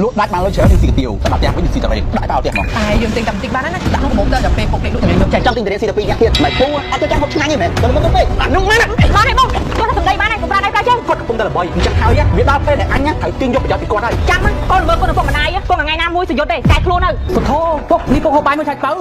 លក់ដាច់បានលុយច្រើនស៊ីកាទៀវតែដល់ផ្ទះវិញស៊ីតែរេដាក់ដល់ផ្ទះហ្មងតែយើងទិញតែបន្តិចបានណាដាក់ក្នុងកាបូបទៅដល់ពេលពុកលេខលក់ទៅយើងចង់ទិញតែស៊ីតែ2នាក់ទៀតមិនពូអត់ទៅចាំហូបឆ្ងាញ់ទេមែនទៅមកទៅពេកអានោះមែនមកទេបងគាត់សំដីបានហើយកំប្រាដៃប្រាជើងគាត់កំពុងតែល្បីអញ្ចឹងហើយវាដល់ពេលដែលអញត្រូវទាញយកប្រយោជន៍ពីគាត់ហើយចាំកូនមើលកូនឪពុកម្ដាយពុកថ្ងៃណាមួយសយុទ្ធទេតែខ្លួននៅពុទ្ធោពុកនេះពុកហូបបាយមួយឆាច់ទៅ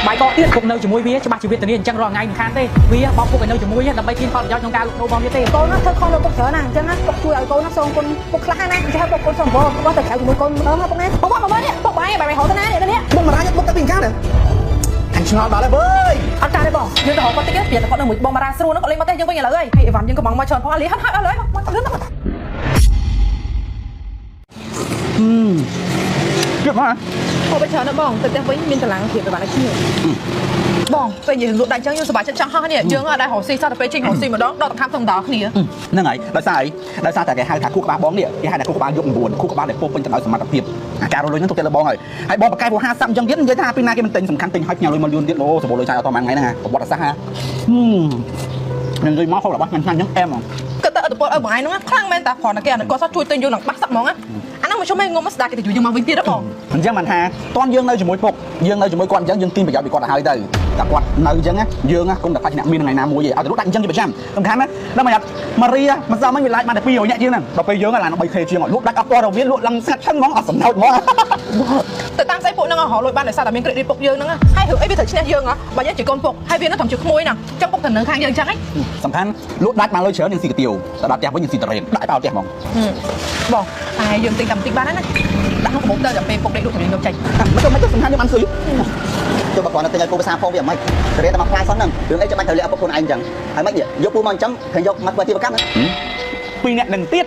បាយកកទៀតពុកនៅជាមួយវាច្បាស់ជីវិតទៅនេះអញ្ចឹងរាល់ថ្ងៃមិនខានទេវាបោកពុកឲ្យនៅជាមួយដើម្បីទាញផលប្រយោជន៍ក្នុងការលក់ដូររបស់វាទេកូនធ្វើខុសលើពុកច្រើនណាស់អញ្ចឹងណាពុកជួយឲ្យកូនសូមគុណពុកខ្លះណាអញ្ចឹងពុកកូនសូមបងគាត់ទៅក្រៅជាមួយកូនម្ដងពុកណាពុកមកនេះពុកបាយបាយហៅទៅណានេះមុខមរាញពុកទៅពីកាណាអញឆ្ងល់ដល់ហើយវើយអត់ការទេបងយើងទៅហៅគាត់តិចទៀតគាត់នៅមួយបងមារាស្រួលនោះគាត់លេងមកទេយើងវិញឥឡូវហើយអីវ៉ាន់យើងកំងមកច្រើនផងអលីហត់អស់ហើយមកទៅហ្នឹងទៀតមកហូបច្រើនណាស់បងទៅផ្ទះវិញមានកម្លាំងភាពទៅបានតែគ្នាបងពេលយើងលក់ដាច់ចឹងយើងសប្បាយចិត្តចង់ហោះនេះយើងអត់ដែររកស៊ីសោះតែពេលចេញរកស៊ីម្ដងដល់ទៅខាំទៅដល់គ្នាហ្នឹងហើយដោយសារអីដោយសារតែគេហៅថាគូក្បាលបងនេះគេហៅថាគូក្បាលយក9គូក្បាលដែលពោពេញទៅដោយសមត្ថភាពការរលុយហ្នឹងទុកទៅលើបងហើយបងបកកែពូ50អញ្ចឹងទៀតនិយាយថាពីណាគេមិនទិញសំខាន់ទិញឲ្យផ្ញើលុយ1លានទៀតអូសម្បូរលុយចាយអត់តមួយថ្ងៃហ្នឹងប្រវត្តិសាស្ត្រនឹងនិយាយមកហូបរបស់ញ៉ាំហ្នឹងអែមហ្មងគាត់ទៅអត់ពលឲ្យបងឯងហ្នឹងខ្លាំងមែនតាគ្រាន់តែគេអានេះគាត់សោះជួយទិញយើងឡើងបាក់សឹកហ្មងអាហ្នឹងមកជុំឯងងុំស្ដាប់គេទៅជួយយើងមកវិញទៀតហ៎បងអញ្ចឹងមិនថាតន់យើងនៅជាមួយពុកយើងនៅជាមួយគាត់អញ្ចឹងយើងទាញប្រយោជន៍ពីគាត់ទៅហើយទៅតែគាត់នៅអញ្ចឹងយើងគង់តែខ្លាចអ្នកមានថ្ងៃណាមួយឯងឲ្យទៅលក់ដាច់អញ្ចឹងជាប្រចាំសំខាន់ណាដល់មកម៉ារីមិនសមមិនវាឡាយបានតែ200នាក់ជាងហ្នឹងដល់ពេលយើងឡើង 3K ជាងលក់ដាច់អត់តរវាលក់ឡើងស្ងាត់ឆឹងហ្មងអត់សំណោតហ្មងទៅតាមស្អីពួកហ្នឹងរលួយបានដោយសារតែមានក្រេឌីតពុកយើងហ្នឹងហើយរឿងអីវាត្រូវឈ្នះយើងហ៎បើយើងជាកូនពុកហើយវានៅត្រឹមជាក្មួយណាចឹងពុកទៅនៅខាងយើងអញ្ចឹងហ៎សំខាន់លក់ដាច់បានលុយច្រើនយើងស៊ីកាទៀវទៅដល់ផ្ទះវិញយើងស៊ីតរេនដាក់ដល់ផ្ទះហ្មងបងតែយើងទិញតែបន្តិចបានណាដាក់ក្នុងកាបូបទៅដល់ពេលពុកលេខលក់ទៅយើងយកចេញមិនទៅសំខាន់យើងបានស៊ុយទៅបើគាត់ទៅឲ្យពូភាសាផងវាមិនទៅរៀនតែមកខ្លាយសោះហ្នឹងរឿងអីចាំបាច់ត្រូវលាក់ឪពុកខ្លួនឯងអញ្ចឹងហើយមិនយកពូមកអញ្ចឹងឃើញយកមកធ្វើទីប្រកម្ម2នាក់នឹងទៀត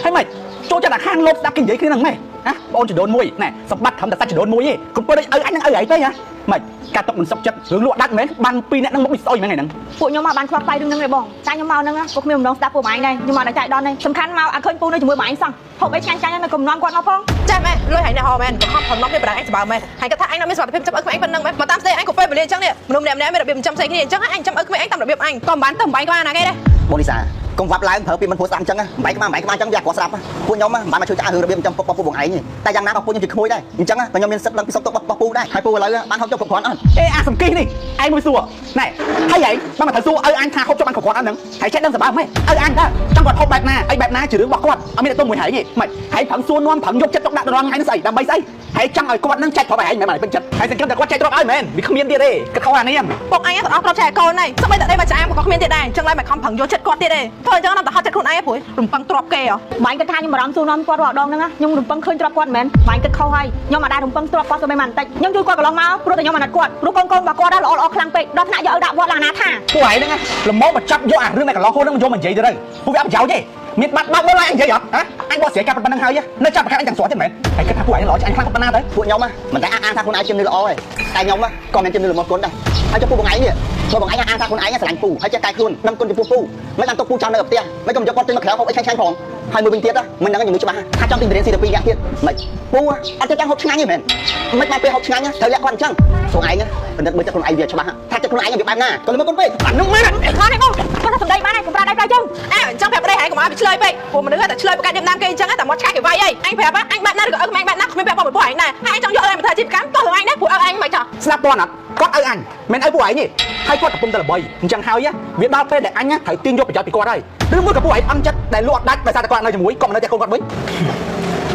ហើយមិនចូលចិត្តអាខាងលោកស្ដាប់គេនិយាយគ្នាហ្នឹងម៉េចណាបងចដូនមួយណែសម្បត្តិត្រឹមតែសាច់ចដូនមួយទេកុំពើឲ្យអញនឹងឲ្យអីទេហ៎មិនកាត់ទុកមិនសុខចិត្តរឿងលក់ដាច់មែនបាន2នាក់ហ្នឹងមកមិនស្អុយមែនហ្នឹងពួកខ្ញុំមកបានខ្វល់ខ្វាយរឿងហ្នឹងទេបងតែខ្ញុំមកហ្នឹងក៏គ្មានម្ដងស្ដាប់ពួកម៉ែឯងដែរខ្ញុំមកដល់ចៃដន្យដែរសំខាន់មកអត់ឃើញពូនៅជាមួយម៉ែឯងសោះហូបអីឆ្ងាញ់ៗនៅកំណន់គាត់មកផងចាមែនលុយហើយអ្នកហោមែនក៏ខំបំណងគេប្រដៅឯងសបើមែនហើយគាត់ថាអញនៅមានសុខភាពចាប់អើក្មេងប៉ុណ្្នឹងមែនមកតាមស្ដីអញក៏ពេលវេលាអញ្ចឹងនេះមនុស្សម្នាក់ៗមានរបៀបចាំស្ដីគ្នាអញ្ចឹងអញចាំអើក្មេងឯងតាមរបៀបអញក៏មិនបានទៅបំបីក្បាលណាគេដែរបងលីសាកុំវាប់ឡើងប្រើពីមិនព្រោះស្ដាប់អញ្ចឹងបំបីក្បាលអញ្ចឹងវាគាត់ស្ដាប់ពួកខ្ញុំមិនបានមកជួយចាស់រឿងរបៀបចាំពុកពូបងឯងតែយ៉ាងណាក៏ពួកខ្ញុំជាក្មួយដែរអញ្ចឹងក៏ខ្ញុំមានសិទ្ធិដឹងពីសុខទុក្ខរបស់ពូដែរហើយពូឥឡូវបានហូបចុកគ្រប់គ្រាន់អត់អេអាសំគីនេះឯងមួយសួរណែហើយឯងបានមកត្រូវសួរឲ្យអញថាហូបចុកបានគ្រប់គ្រាន់អត់ហ្នឹងហើយចេះដឹងសប្បាយហ្មងឲ្យអញដែរចង់គាត់ហូបបែបណាអីបែបណាជារឿងរបស់គាត់អត់មានតែទុំមួយហែងទេមិនហើយប្រឹងសួរនាំប្រឹងយកចិត្តទុកដាក់ដល់ថ្ងៃនេះស្អីដើម្បីស្អីហើយចង់ឲ្យគាត់នឹងចែកប្រាប់ឯងមិនមែនពេញចិត្តហើយសង្ឃឹមតែគាត់ចែកទ្រព្យឲ្យមែនវាគ្មានទៀតទេគាត់ខុសអានេះពុកអញទៅអស់ទ្រព្យចែកកូនហើយស្បីតែដេកមកចាមក៏គ្មានទៀតដែរអញ្ចឹងឡើយមិនខំប្រឹងយកចិត្តគាត់ទៀតទេធ្វើអញ្ចឹងដល់តែហត់ចិត្តខ្លួនឯងព្រោះរំពឹងទ្រព្យគេហ៎បាញ់គាត់ថាខ្ញុំបារម្ភសួរនាំគាត់រាល់ដងហ្នឹងខ្ញុំរំពឹងឃើញទ្រព្យគាត់មិនមែនបាញ់គាត់ខុសហើយខ្ញុំមិនដែររំពឹងទ្រព្យគាត់ទៅមិនបន្តិចខ្ញុំជួយគាត់កន្លងមកព្រោះតែខ្ញុំអាណិតគាត់ព្រោះកូនរបស់គាត់ដែរល្អខ្លាំងពេកដល់ថ្នាក់យកឲ្យដាក់វត្តឡើងណាថាពួកឯងហ្នឹងល្មមមកចាប់យកអារឿងដែលកន្លងខ្លួនហ្នឹងយកមកនិយាយទៅពួកវាអត់ប្រយោជន៍ទេមានបាត់បាក់មើលឲ្យអញនិយាយអត់ហ៎អញបោះស្រាយការប៉ុណ្្នឹងហើយនៅចាប់ប្រកាសអញទាំងស្រួលទៀតមែនហើយគិតថាពួកឯងល្អជាងអញខ្លាំងប៉ុណ្ណាទៅពួកខ្ញុំមិនតែអាងថាខ្លួនឯងជំនឿល្អទេតែខ្ញុំក៏មានជំនឿល្មមគុណដែរហើយចំពោះបងឯងនេះបើបងឯងអាងថាខ្លួនឯងស្រឡាញ់ពូហើយចេះកែខ្លួនដឹងគុណចំពោះពូមិនបានទុកពូចោលនៅផ្ទះមិនក៏យកគាត់ចេញមកក្រៅហូបអីឆ្ងាញ់ៗផងហើយមួយវិញទៀតមិនដឹងជំនឿច្បាស់ថាចង់ទិញបរិញ្ញាស៊ីទៅ2នាក់ទៀតមិនពូអត់ចេះចាំហូបឆ្ងាញ់ទេមែនមិនបានពេលហូបឆ្ងាញ់ត្រូវលាក់គាត់អញ្ចឹងខ្លួនឯងពិនិត្យមើលចិត្តខ្លួនឯងវាច្បាស់ថាចិត្តខ្លួនឯងវាបែបណាក៏លើមកគុណពេកអានោះមែនអត់ទេបងគាត់ថាសំដីបានហើយកំប្រាដៃប្រាជើងអញ្ចឹងប្រាប់ប្តីហើយកុំឲ្យវាឆ្លើយពេកព្រោះមនុស្សតែឆ្លើយប្រកាសនាមគេអញ្ចឹងតែមកឆ្កាច់គេវាយអីអញប្រាប់អញបាត់ណាឬក៏អើក្មេងបាត់ណាគ្មានប្រាប់បងពួកឯងដែរហើយអញចង់យកឲ្យមកធ្វើអាជីវកម្មតោះខ្លួនឯងដែរព្រោះអើឯងមិនចោះស្ដាប់តអត់គាត់ឲ្យអញមិនឲ្យពួកឯងទេហើយគាត់កំពុងតែល្បីអញ្ចឹងហើយវាដល់ពេលដែលអញត្រូវទាញយកប្រយោជន៍ពីគាត់ហើយឬមួយក៏ពួកឯងអន់ចិត្តដែលលក់ដាច់ដោយសារតែគាត់នៅជាមួយគាត់មិននៅតែកូនគាត់វិញ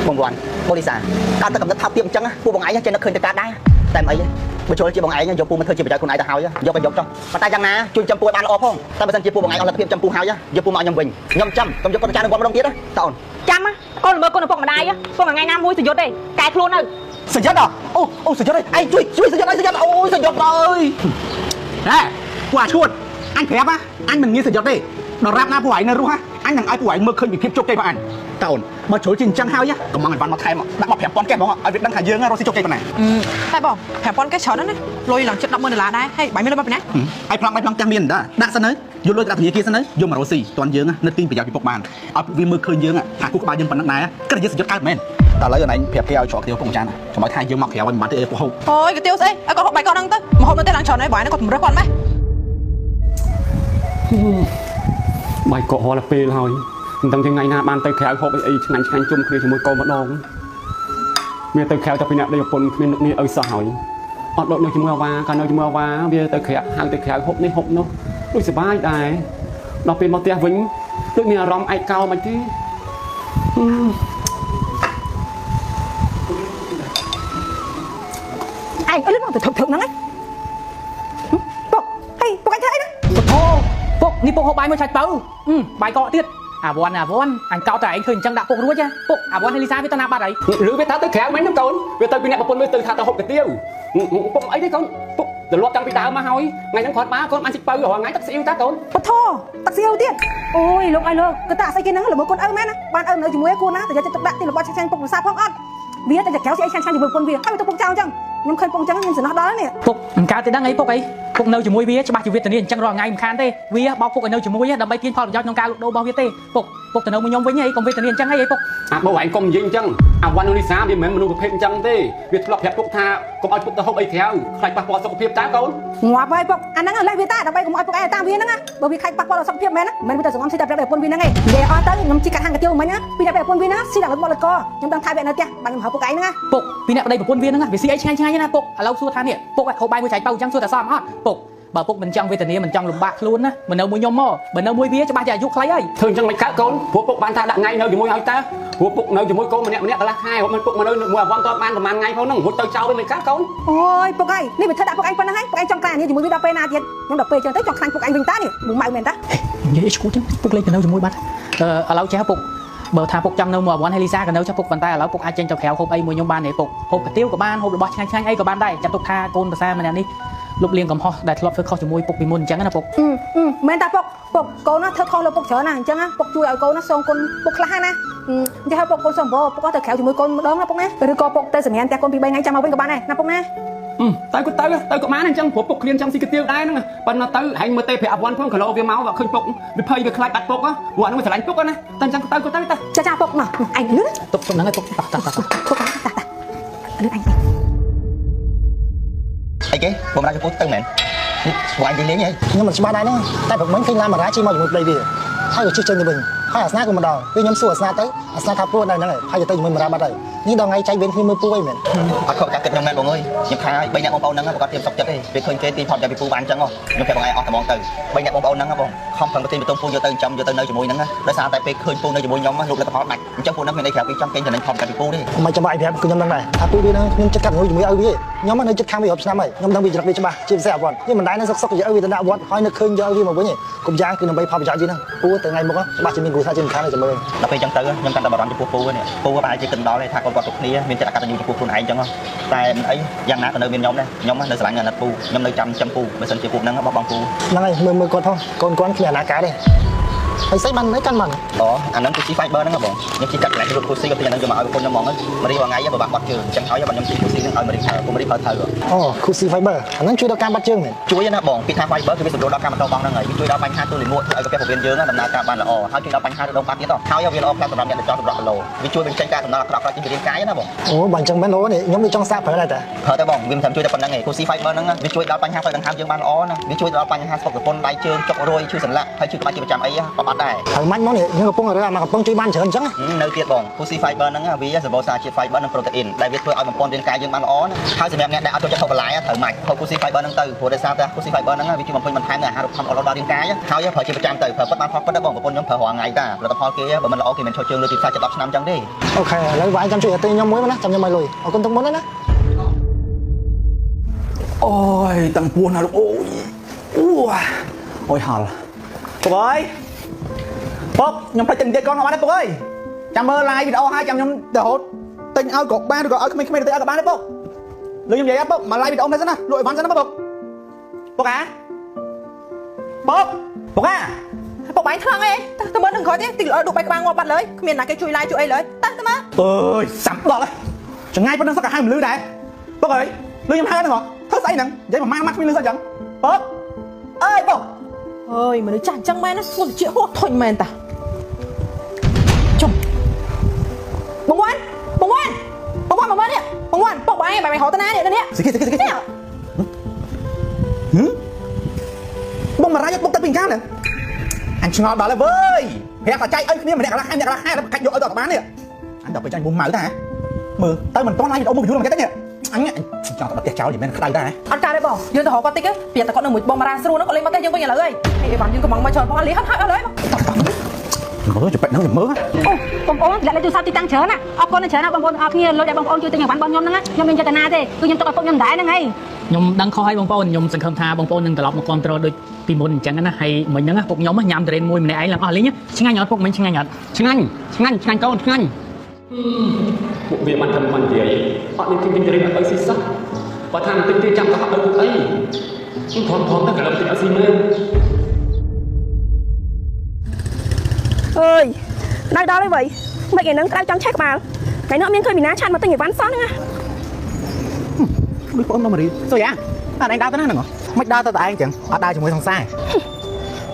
បងវ៉ាន់បូលីសាគាត់ទៅកំណត់ថាទៀមអញ្ចឹងពួកបងឯងចេះនឹកឃើញតែការដែរតែមិនអីទេបើចូលជាបងឯងយកពូមកធ្វើជាប្រយោជន៍ខ្លួនឯងទៅហើយយកចុះប៉ុន្តែយ៉ាងណាជួយចាំពូឲ្យបានល្អផងតែបើមិនជាពូបងឯងអត់លទ្ធភាពចាំពូហើយយកពូមកខ្ញុំវិញខ្ញុំចាំកុំយកគាត់ទៅចាននឹងគាត់ម្ដងទៀតតអូនចាំកូនមើលកូនឪពុកម្ដាយពុកថ្ងៃណាមួយសយុទ្ធទេកែខ្លួននៅសយុទ្ធអូសយុទ្ធឯងជួយសយុទ្ធឲ្យសយុទ្ធអូសយុទ្ធអើយណែពូអាឈួតអញប្រាប់អញមិនងាយសយុទ្ធទេដល់រាប់ណាពូឯងនៅរស់អញនឹងឲ្យពូឯងមើលឃើញពីភាពជោគជ័យរបស់អញតអូនបើជ្រុលជាអញ្ចឹងហើយកុំមកឲ្យបានមកថែមដាក់មក5000កែបងឲ្យវាដឹងថាយើងរស់ស៊ីជោគជ័យប៉ុណ្ណាតែបង5000កែច្រើនណាស់លុយឡើងជិត$10000ដែរហើយបាយមានលុយប៉ុណ្ណាហើយប្លង់ទាំងមានដាក់សិនទៅយកលុយទៅដាក់ធនាគារសិនទៅយកមករស់ស៊ីតន់យើងនៅទីប្រយោជន៍ពីពុកបានឲ្យវាមើលឃើញយើងថាគូក្បាលយើងប៉ុណ្ណឹងដែរគិតយើងសយុទ្ធកើតមែនតែឥឡូវឯងប្រាប់គេឲ្យច្រកទៀវពុកចានចាំឲ្យថាយើងមកក្រៅឲ្យមិនបានទេពុកហូបអូយកាទៀវស្អីឲ្យគាត់ហូបបាយគាត់ហ្នឹងទៅមកហូបនៅតែឡើងច្រើនហើយបាយហ្នឹងគាត់ជំរឹះគាត់ម៉េះបាយកកហល់ពេលហើយមិនដឹងថ្ងៃណាបានទៅក្រៅហូបអីឆ្ងាញ់ជុំគ្នាជាមួយកូនម្ដង វាទៅក្រៅតែពីអ្នកដែលប្រពន្ធគ្មាននេះឲ្យសោះហើយអត់ដូចនៅជាមួយអាវ៉ាកាលនៅជាមួយអាវ៉ាវាទៅក្រៅហៅទៅក្រៅហូបនេះហូបនោះដូចសុបាយដែរដល់ពេលមកផ្ទះវិញដូចមានអារម្មណ៍ឯកោមិនទេឯងអើលមកទៅថឹកហ្នឹងឯងពុកហេពុកអញធ្វើអីណាពុកពុកនេះពុកហូបបាយមួយឆាច់ទៅបាយកកទៀតអាវ៉ាន់អញកោតតែឯងឃើញអញ្ចឹងដាក់ពុករួចហ៎ពុកអាវ៉ាន់ហើយលីសាវាទៅណាបាត់ហើយឬវាថាទៅក្រៅមិនហ្នឹងកូនវាទៅពីអ្នកប្រពន្ធវាទៅថាទៅហូបកាទៀវពុកអីទេកូនពុកទៅលាប់តាំងពីដើមមកហើយថ្ងៃហ្នឹងគាត់មកកូនបានជីកបើរាល់ថ្ងៃទឹកស្អ៊ីវតាកូនពុកធោទឹកស្អ៊ីវទៀតអូយលោកអីលោកក៏តាស្អីគេហ្នឹងល្មើកូនអើមែនណាបានអើនៅជាមួយគូណាតែយកទឹកដាក់ទីរបស់ឆាញ់ពុកភាសាផងអត់វាតែក្រៅស្អីឆាញ់ជាមួយប្រពន្ធវាហើយទៅពុកចោលអញ្ចឹងខ្ញុំឃើញពុកអញ្ចឹងខ្ញុំសំណោះដល់នេះពុកមិនកើតទេដឹងអីពុកអីពុកនៅជាមួយវាច្បាស់ជាវេទនាអញ្ចឹងរាល់ថ្ងៃមិនខានទេវាបោកពុកឲ្យនៅជាមួយដើម្បីទាញផលប្រយោជន៍ក្នុងការលក់ដូររបស់វាទេពុកទៅនៅមួយខ្ញុំវិញអីកុំវេទនាអញ្ចឹងអីពុកអាបោឯងកុំនិយាយអញ្ចឹងអាវ៉ាន់នូលីសាវាមិនមែនមនុស្សប្រភេទអញ្ចឹងទេវាធ្លាប់ប្រាប់ពុកថាកុំឲ្យពុកទៅហូបអីក្រៅខ្លាចប៉ះពាល់សុខភាពតាកូនងាប់ហើយពុកអាហ្នឹងលេះវាតាដើម្បីកុំឲ្យពុកឯងតាមវាហ្នឹងណាបើវាខ្លាចប៉ះពាល់ដល់សុខភាពមែនណាមិនវាទៅសង្ងំស៊ីតែប្រាប់តែប្រពន្ធវាហ្នឹងឯងនិយាយអត់ទៅខ្ញុំជីកាត់ហាងកាទៀវមិញណាពីអ្នកប្រពន្ធវាណាស៊ីដល់បលកខ្ញុំដឹងថាវានៅផ្ទះបានខ្ញុំហៅពុកឯងហ្នឹងណាពុកពីអ្នកប្តីប្រពន្ធវាហ្នឹងណាវាស៊ីអីឆ្ងាញ់ណាពុកឥឡូវសួរថានេះពុកហូបបាយមួយចែកបើអញ្ចឹងសួរតែសមអត់ពុកបើពុកមិនចង់វេទនាមិនចង់លំបាកខ្លួនណាមិននៅមួយខ្ញុំមកបើនៅមួយវាច្បាស់ជាអាយុខ្លីហើយធ្វើអញ្ចឹងមិនកើតកូនព្រោះពុកបានថាដាក់ថ្ងៃនៅជាមួយឲ្យតើព្រោះពុកនៅជាមួយកូនម្នាក់កន្លះខែមិនពុកមកនៅមួយអាវ៉ាន់តបានប្រហែលថ្ងៃផងហ្នឹងរួចទៅចោលវិញមិនកើតកូនអូយពុកអីនេះវាធ្វើដាក់ពុកឯងប៉ុណ្ណឹងហើយពុកឯងចង់ខ្លាចនេះជាមួយវាដល់ពេលណាទៀតខ្ញុំដល់ពេលអញ្ចឹងទៅចង់ខ្លាញ់ពុកឯងវិញតានេះមួយម៉ៅមែនតានិយាយឈួតចឹងពុកលេងទៅនៅជាមួយបាត់ឥឡូវចេះពុកបើថាពុកចង់នៅមួយអាវ៉ាន់ហើយលីសាក៏នៅចុះពុកប៉ុន្តែឥឡូវពុកអាចចេញទៅក្រៅហូបអីមួយខ្ញុំបានទេពុកហូបកាទៀវក៏បានហូបរបស់ឆ្ងាញ់អីក៏បានដែរចាត់ទុកថាកូនប្រសាម្នាក់នេះលុបលាងកំហុសដែលធ្លាប់ធ្វើខុសជាមួយពុកពីមុនអញ្ចឹងណាពុកមែនតាពុកកូនណាធ្វើខុសលើពុកច្រើនណាអញ្ចឹងណាពុកជួយឲ្យកូនណាសងគុណពុកខ្លះណាអញ្ចឹងឲ្យពុកកូនសំបោពុកក៏ទៅក្រៅជាមួយកូនម្ដងណាពុកណាឬក៏ពុកទៅសម្ញានផ្ទះកូនពី3ថ្ងៃចាំមកវិញក៏បានដែរណាពុកណាទៅក៏បានអញ្ចឹងព្រោះពុកគ្រាមចង់ស៊ីកាទៀវដែរហ្នឹងប៉ុន្តែទៅហែងមើលទេប្រាអាវ៉ាន់ផងគីឡូវាមកឃើញពុកវាភ័យវាខ្លាចបាត់ពុកព្រោះអានោះវាឆ្លាញ់ពុកណាតែអញ្ចឹងទៅចាពុកមកអញលឿនទុកហ្នឹងឲ្យពុកតាពុកលឿនអញអីគេបំរើចំពោះទៅមែនវាយលេងហីខ្ញុំមិនច្បាស់ដែរហ្នឹងតែប្រហែលឃើញឡានបារាជិះមកជាមួយប្តីវាហើយជិះចេញទៅវិញហើយអាសនាក៏មិនដល់ពេលខ្ញុំសួរអាសនាទៅអាសនាថាពូដែរហ្នឹងហើយទៅជាមួយបារាបាត់ហើយនេះដល់ថ្ងៃចែកវេនគ្នាមើលពូអីមែនអត់ខកការគិតខ្ញុំមែនបងអើយខ្ញុំថាឲ្យ3អ្នកបងប្អូនហ្នឹងប្រកាសទៀមសុកចិត្តទេវាឃើញគេទីផលจากពីពូបានអញ្ចឹងខ្ញុំប្រាប់បងឯងអស់តែហ្មងទៅ3អ្នកបងប្អូនហ្នឹងបងខំប្រឹងប្រទានបន្ទងពូយកទៅចំយកទៅនៅជាមួយហ្នឹងដោយសារតែពេលឃើញពូនៅជាមួយខ្ញុំរូបលទ្ធផលដាច់អញ្ចឹងពូហ្នឹងមានអីក្រៅពីចង់កេងចំណេញផលจากពីពូទេមិនចាំបាច់ប្រាប់ខ្ញុំដឹងដែរថាពូវាហ្នឹងខ្ញុំចិត្តកាត់ជាមួយឲ្យវាខ្ញុំនៅចិត្តខាងវារាប់ឆ្នាំហើយខ្ញុំដឹងវាច្រកវាច្បាស់ជាពិសេសអវត្តខ្ញុំមិនដែរនៅសុកយកឲ្យវាទៅដាក់វត្តហើយនៅឃើញយកវាមកវិញគុំយ៉ាងគឺដើម្បីផលប្រយោជន៍វាហ្នឹងពូទៅថ្ងៃមុខច្បាស់ជាមានគ្រូសាស្ត្រជាមិនខានចាំមើលដល់ពេលអញ្ចឹងទៅខ្ញុំកាន់តែបារម្ភចំពោះពូនេះពូក៏ប្រហែលជាគិតដល់ទេថាគាត់គ្រប់គ្នាមានចិត្តអកតញ្ញូចំពោះខ្លួនឯងអញ្ចឹងតែមិនអីយ៉ាងណាក៏នៅមានខ្ញុំដែរខ្ញុំនៅស្រឡាញ់អាណិតពូខ្ញុំនៅចាំពូបើសិនជាពូហ្នឹងបោះបង់ពូហ្នឹងហើយមើលគាត់ផងកូនគាត់គ្មានអនាគតទេហើយស្អីបានកាន់បានអូអាហ្នឹងគឺស៊ី Fiber ហ្នឹងបងខ្ញុំជិះកាត់កន្លែងរត់គូស៊ីក៏ទីអាហ្នឹងយកមកឲ្យប្រពន្ធខ្ញុំហ្មងមករីរាល់ថ្ងៃបើបាក់បាត់ជើងអញ្ចឹងហើយបើខ្ញុំជិះគូស៊ីហ្នឹងឲ្យមករីប្រើពុំរីប្រើត្រូវអូគូស៊ី Fiber អាហ្នឹងជួយដល់ការបាត់ជើងមែនជួយណាបងពីថា Fiber គឺវាសម្រួលដល់ការបន្តបងហ្នឹងហើយវាជួយដល់បញ្ហាទូលាមកឲ្យកាពះពោះវៀនយើងដំណើរការបានល្អហើយជួយដល់បញ្ហារដូវកាលទៀតហើយវាល្អខ្លាំងសម្រាប់អ្នកដែលចង់សម្រាប់គីឡូវាជួយបញ្ចេញការដំណើរអាក្រក់ៗជារាងកាយណាបងអូបើអញ្ចឹងមែនអូនេះខ្ញុំវាចង់សាកប្រើដែរតាប្រើតែបងវាមិនថាជួយតែប៉ុណ្្នឹងទេគូស៊ី Fiber ហ្នឹងវាជួយដល់បញ្ហាផ្លូវដង្ហើមយើងបានល្អណាវាជួយដល់បញ្ហាសុខភាពដៃជើងចុករយឈឺសន្លាក់ហើយឈឺក្បាច់ជាប្រចាំអីក៏បានដែរហើយមាញ់មកនេះខ្ញុំកំពុងរើមកកំពុងជួយបានច្រើនអញ្ចឹងនៅទៀតបងគូស៊ី Fiber ហ្នឹងវាសម្បូរសារជាតិ Fiber និង protein ដែលវាធ្វើឲ្យបំពន់រាងកាយយើងបានល្អណាហើយសម្រាប់អ្នកដែលអត់ចូលចិត្តហូបបន្លែត្រូវម៉ាច់ហូបគូស៊ី Fiber ហ្នឹងទៅព្រោះដោយសារតែគូស៊ី Fiber ហ្នឹងវាជួយបំពេញបន្ថែមនូវអាហារូបត្ថម្ភល្អដល់រាងកាយហើយប្រើជាប្រចាំទៅប្រើពិតបានផលពិតដែរបងប្រពន្ធខ្ញុំប្រើរាល់ថ្ងៃតាផលិតផលគេបើមិនល្អគេមិនឈរជើងលើទីផ្សារជិត10ឆ្នាំអញ្ចឹងទេអូខេឥឡូវវាយចាំជួយឲ្យខ្ញុំមួយណាចាំខ្ញុំឲ្យលុយអរគុណទុកមុនណាអូយតាំងពោះណាលោកអូយហល់ពុកអើយពុកខ្ញុំផ្លេចទិញទៀតកូនមកបានទេពុកអើយចាំមើល live វីដេអូហើយចាំខ្ញុំទៅរហូតទិញឲ្យក៏បានឬក៏ឲ្យក្មេងៗទៅឲ្យក៏បានទេពុកលុយខ្ញុំនិយាយពុកមក live វីដេអូនេះសិនណាលក់អីវ៉ាន់សិនណាពុកពុកអាពុកអាពុកបាយថ្លឹងអីទៅមើលនឹងក្រោយទៀតទីល្អដួសបាយក្បាលងាប់បាត់លើយគ្មានណាគេជួយ live ជួយអីលើយទៅមើលអើយសាំដល់ហើយចងាយប៉ុណ្ណឹងសឹកក៏ហៅមិនលឺដែរពុកអើយលុយខ្ញុំហៅហ្នឹងហ៎ធ្វើស្អីហ្នឹងនិយាយមួយម៉ាក់គ្មានលឺសោះអញ្ចឹងពុកអើយពុកអើយមនុស្សចាស់អញ្ចឹងមែនណាសុខជាហួសធុញមែនតាជុំបងវ៉ាន់នេះបងវ៉ាន់ពុកបាយបាយហៅតាណានេះស្គីបងមករាយពុកទៅពីកាលហ្នឹងអញឆ្ងល់ដល់ហើយវើយប្រាប់ថាចៃអីគ្នាម្នាក់កន្លះខែម្នាក់កន្លះខែកាច់យកឲ្យដល់បាននេះអញដល់ពេលចាញ់មុំម៉ៅតា មើលទៅមិនតន់ឡាយអូមកយូរមកតែនេះអញចង់តែផ្ទះចោលយីមែនក្តៅដែរ អត់ការទេបងយើងទៅរកគាត់តិចទៅពីតែគាត់នៅមួយបងបារាស្រួលហ្នឹងគាត់លេងមកតែយើងវិញឥឡូវហើយអីបានយើងកំងមកច្រើនបងលីហត់ហើយឥឡូវមើលជិះពេកហ្នឹងមើល អូបងប្អូនដាក់លេខទូរស័ព្ទទីតាំងច្រើនណាអរគុណច្រើនណាបងប្អូនអរគ្នាលុយដែលបងប្អូនជួយទិញអីវ៉ាន់បងខ្ញុំហ្នឹងខ្ញុំមានចេតនាទេគឺខ្ញុំទុកឲ្យពុកខ្ញុំដែរហ្នឹងហើយ ខ្ញុំដឹងខុសហើយបងប្អូនខ្ញុំសង្ឃឹមថាបងប្អូននឹងត្រឡប់មកគ្រប់គ្រងដូចពីមុនអញ្ចឹងណាហើយមិញហ្នឹងពុកខ្ញុំញ៉ាំត្រេនមួយម្នាក់ឯងឡើងអស់លីងឆ្ងាញ់អត់ពុកមិញឆ្ងាញ់អត់ឆ្ងាញ់កូនឆ្ងាញ់ពួកវាបានធ្វើមិននិយាយអត់មានទិញត្រេនអត់ឲ្យស៊ីសោះបើថាមិនទិញទេចាំក៏អត់ឲ្យពួកអីខ្ញុំធំទៅកន្លងទិញអត់ស៊ីមែន អើយដល់ហើយវិញមិនឯហ្នឹងក្រៅចង់ឆេះក្បាលថ្ងៃនោះមានឃើញមីណាឆាតមកទិញអីវ៉ាន់សោះហ្នឹងណា ដូចបងនំរីសុយអាអញដើរទៅណាហ្នឹងមិនដើរទៅតែឯងចឹងអត់ដើរជាមួយសង្សារ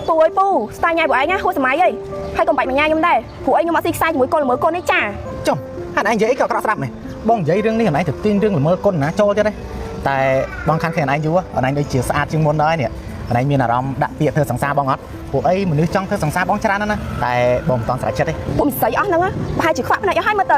ពូអើយពូស្តាយញ៉ៃពួកឯងណាហួសសម័យអីហើយកុំបាច់មកញ៉ាខ្ញុំដែរព្រោះឯងខ្ញុំអត់ស៊ីខ្សែជាមួយកូនល្មើកូននេះចា ចុះហាត់ឯងនិយាយអីក៏អក្រក់ស្ដាប់នេះបងនិយាយរឿងនេះអនឯងទៅទាញរឿងល្មើគុណណាចូលទៀតទេតែបងខាន់គ្នាអនឯងយូរអនឯងដូចជាស្អាតជាងមុនដែរនេះអនឯងមានអារម្មណ៍ដាក់ពាក្យធ្វើសង្សារបងអត់ពួកអីមនុស្សចង់ធ្វើសង្សារបងច្រើនណាស់តែបងមិនតន់ស្រេចចិត្តទេ ពួកមិស័យអស់ហ្នឹងប្រហែលជាខ្វាក់ភ្នែកអស់ហើយមើលទៅ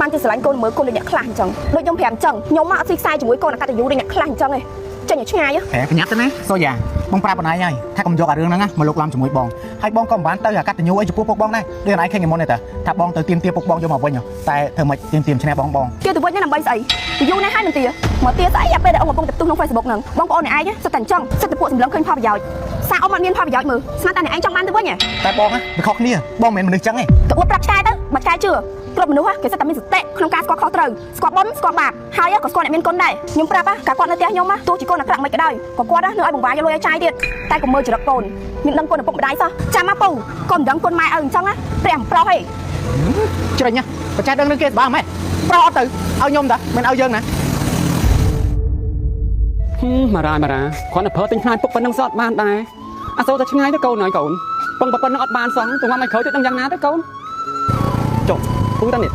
បានជាស្រឡាញ់កូនល្មើកូនដូចអ្នកខ្លះអញ្ចឹងដូចខ្ញុំប្រាប់អញ្ចឹងខ្ញុំមកអត់ស៊ីខ្សែជាមួយកូនអកតញ្ញូដូចអ្នកខ្លះអញ្ចឹងឯងចេញឲ្យឆ្ងាយ ហេប្រញាប់ទៅណាសុយអាបងប្រាប់បងឯងហើយថាកុំយកអារឿងហ្នឹងណាមកលោកឡំជាមួយបងហើយបងក៏មិនបានទៅអាកតញ្ញូអីចំពោះពុកបងដែរដូចអនឯងឃើញមុនទេថាបងទៅទៀមទាពុកបងយកមកវិញតែធ្វើមិនទៀមឈ្នះបងគេទៅវិញដើម្បីស្អីយូរណាស់ហើយមិនទាមកទាស្អីអាពេលដែលôngកំពុងតែផ្ទុះក្នុង Facebook ហ្នឹងបងប្អូនអ្នកឯងសិតតែអញ្ចឹងសិតតែពួកសម្លឹងឃើញផលប្រយោជន៍សារអ៊ំអត់មានផលប្រយោជន៍មើលស្មានតែអ្នកឯងចង់បានទៅវិញតែបងណាវាខុសគ្នាបងមិនមែនមនុស្សចឹងទេ ទៅអួតប្រាប់ឆ្កែទៅបើឆ្កែជឿគ្រប់មនុស្សគេសិតតែមានសតិក្នុងការស្គាល់ខុសត្រូវស្គាល់បុណ្យស្គាល់បាបហើយក៏ស្គាល់អ្នកមានគុណដែរខ្ញុំប្រាប់កាគាត់នៅផ្ទះខ្ញុំទោះជាកូនអាក្រក់មិនក៏ដោយក៏គាត់នៅឲ្យបង្វាយយកលុយឲ្យចាយទៀតតែក៏មើលចរិតកូនមានដឹងគុណឪពុកម្ដាយសោះចាំមកពូកុំដឹងគុណម៉ែឪអញ្ចឹងណាព្រះប្រុសហីជ្រេញណាបច្ចេកដឹងរឿងគេស្បើមែនប្រុសអត់ទៅឲ្យខ្ញុំតាមិនឲ្យយើងណា ម៉ារ៉ាគាត់ទៅប្រើទិញខ្លាញ់ពុកប៉ុណ្ណឹងសតបានដែរអាសូរតែឆ្ងាយទៅកូនហើយកូនពងប៉ុណ្ណឹងអត់បានសោះទៅមកមិនក្រោយទៅដឹងយ៉ាងណាទៅកូនចុះពូតានេះ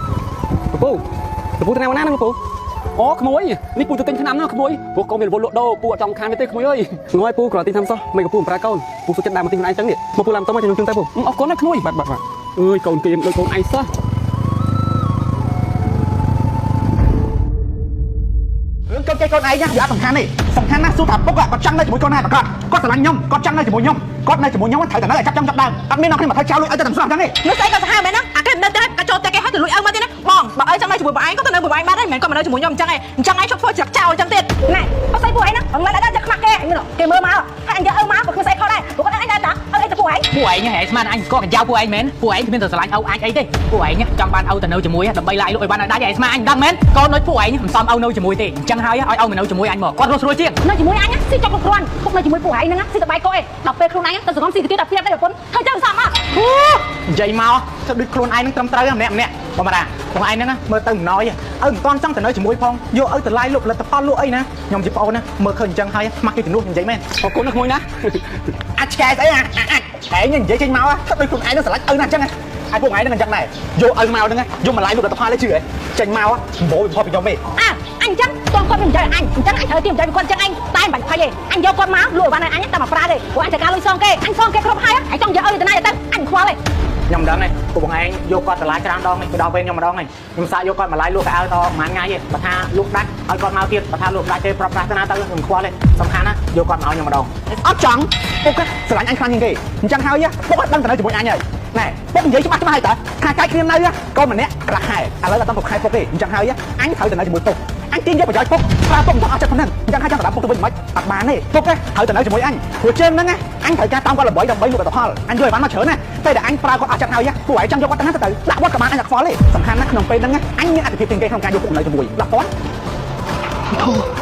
ពូទៅណាហ្នឹងពូអូក្មួយនេះពូទៅទិញឆ្នាំណាក្មួយព្រោះកូនមានរវល់លក់ដូរពូអត់ចង់ខានវាទេក្មួយអើយងយពូគ្រាន់តែទិញឆ្នាំសោះមិនក៏ពូប្រើកូនពូសុខចិត្តដើរមកទិញខ្លួនឯងចឹងនេះមកពូឡើងទៅមកខ្ញុំជឿទៅពូអរគុណណាក្មួយបាទអើយកូនគេដូចកូនឯងសោះ រឿងកូនគេកូនឯងណាវាអត់សំខាន់ទេសំខាន់ណាស់សួរថាពុកគាត់ចង់នៅជាមួយកូនណាប្រកាសគាត់ស្រឡាញ់ខ្ញុំគាត់ចង់នៅជាមួយខ្ញុំគាត់នៅជាមួយខ្ញុំត្រូវតែនៅចាប់ដើមអត់មានអ្នកគ្នាមកធ្វើចោលលុយឲ្យទៅទាំងស្រុងចឹងទេ នោះស្អីក៏សាហាវមែនណាអាគេមិនទៅក៏ចូលតែគេឲ្យទៅលួចឪមកទៀតណាបងបើឪចង់នៅជាមួយបងឯងក៏ទៅនៅជាមួយបងឯងបានដែរមិនមែនគាត់មកនៅជាមួយខ្ញុំអញ្ចឹងឯងអញ្ចឹងឯងជប់ធ្វើច្រាក់ចោលអញ្ចឹងទៀតណែអត់ស្អីពួកឯងណាមិនមែនតែខ្មាក់គេគេមើលមកហើយអញយកឪមកក៏គ្មានស្អីខុសដែរព្រោះគាត់ឯងដែរតាឲ្យទៅពួកឯង ពួកឯងហែស្មានអញក៏កញ្ចៅពួកឯងមែនពួកឯងគ្មានទៅស្រឡាញ់ឪអញអីទេពួកឯងចង់បានឪទៅនៅជាមួយដើម្បីឡាយលក់ឲ្យបានឲ្យដាច់ហែស្មានអញដឹងមែនកូនដូចពួកឯងមិនសមឪនៅជាមួយទេអញ្ចឹងហើយឲ្យឪមកនៅជាមួយអញមកគាត់រស់ស្រួលជាង នៅជាមួយអញស៊ីចប់គ្រប់គ្រាន់ពុកនៅជាមួយពួកឯងហ្នឹងស៊ីទៅបាយកោឯងដល់ពេលខ្លួនឯងទៅសង្គមស៊ីទៅទៀតដល់ព្រៀបដែរប្រពន្ធធ្វើចឹងសមអត់ និយាយមកទៅដូចខ្លួនឯងនឹងត្រឹមត្រូវម្នាក់បងតាបងឯងហ្នឹងមើលទៅមិនណយឪមិនតាន់ចង់ទៅនៅជាមួយផងយកឪទៅឡាយលក់ផលិតផលលក់អីណាខ្ញុំជាប្អូនណាមើលឃើញអញ្ចឹងហើយខ្មាស់គេជំនួសនិយាយមែនអរគុណណាក្មួយណាអាចឆ្កែស្អីអាចឯងនិយាយចេញមកទៅដូចខ្លួនឯងនឹងស្រឡាញ់ឪណាអញ្ចឹងហើយពួកឯងនឹងអញ្ចឹងដែរយកឪមកហ្នឹងយកមកឡាយលក់ផលិតផលឲ្យជឿចេញមកបោវិភពពីខ្ញុំទេអញអញ្ចឹងតោះគាត់មិននិយាយអញអញ្ចឹងអញត្រូវទៀមចាយគាត់អញ្ចឹងអញតែមិនបាច់ភ័យទេអញយកគាត់មកលក់បានអញតែមកប្រាទេព្រោះអញត្រូវការលុយសងគេអញសងគេគ្រប់ហើយអញចង់យកឪទៅណាទៅអញខ្វល់ទេ ខ្ញុំដឹងហើយពួកបងឯងយកគាត់ទៅឡាយច្រើនដងទៅដល់ពេលខ្ញុំម្ដងហើយខ្ញុំសាកយកគាត់មកឡាយលក់កៅតប្រហែលថ្ងៃទេបើថាលក់ដាច់ឲ្យគាត់មកទៀតបើថាលក់ដាច់ទេប្រាប់ប្រាស់ទៅណាទៅខ្ញុំខ្វល់ទេសំខាន់ណាយកគាត់មកឲ្យខ្ញុំម្ដងអត់ចង់ពុកស្រឡាញ់អញខ្លាំងជាងគេអញ្ចឹងហើយពុកអត់ដឹងទៅនៅជាមួយអញហើយណែពុកនិយាយច្បាស់ហើយតើថាកាច់គ្នានៅកូនម្នាក់ក្រាស់ហែឥឡូវអត់ต้องពុកខែពុកទេអញ្ចឹងហើយអញត្រូវទៅនៅជាមួយពុកអញទាញយកប្រយោជន៍ពុកប្រើពុកមិនអត់ចិត្តប៉ុណ្ណឹងអញ្ចឹងហើយចង់សម្រាប់ពុកទៅវិញមិនអត់បានទេពុកត្រូវទៅនៅជាមួយអញព្រោះជើងហ្នឹងអញត្រូវការតាមគាត់ដើម្បីលក់ផលិតផលអញយកឲ្យបានមកច្រើនណាតែតែអញប្រើគាត់អត់ចិត្តហើយពួកឯងចង់យកគាត់ទៅណាទៅដាក់វត្តក៏បានអញអត់ខ្វល់ទេសំខាន់ណាស់ក្នុងពេលហ្នឹងអញមានអត្ថប្រយោជន៍ជាងគេក្នុងការយកពុកនៅជាមួយដាក់គាត់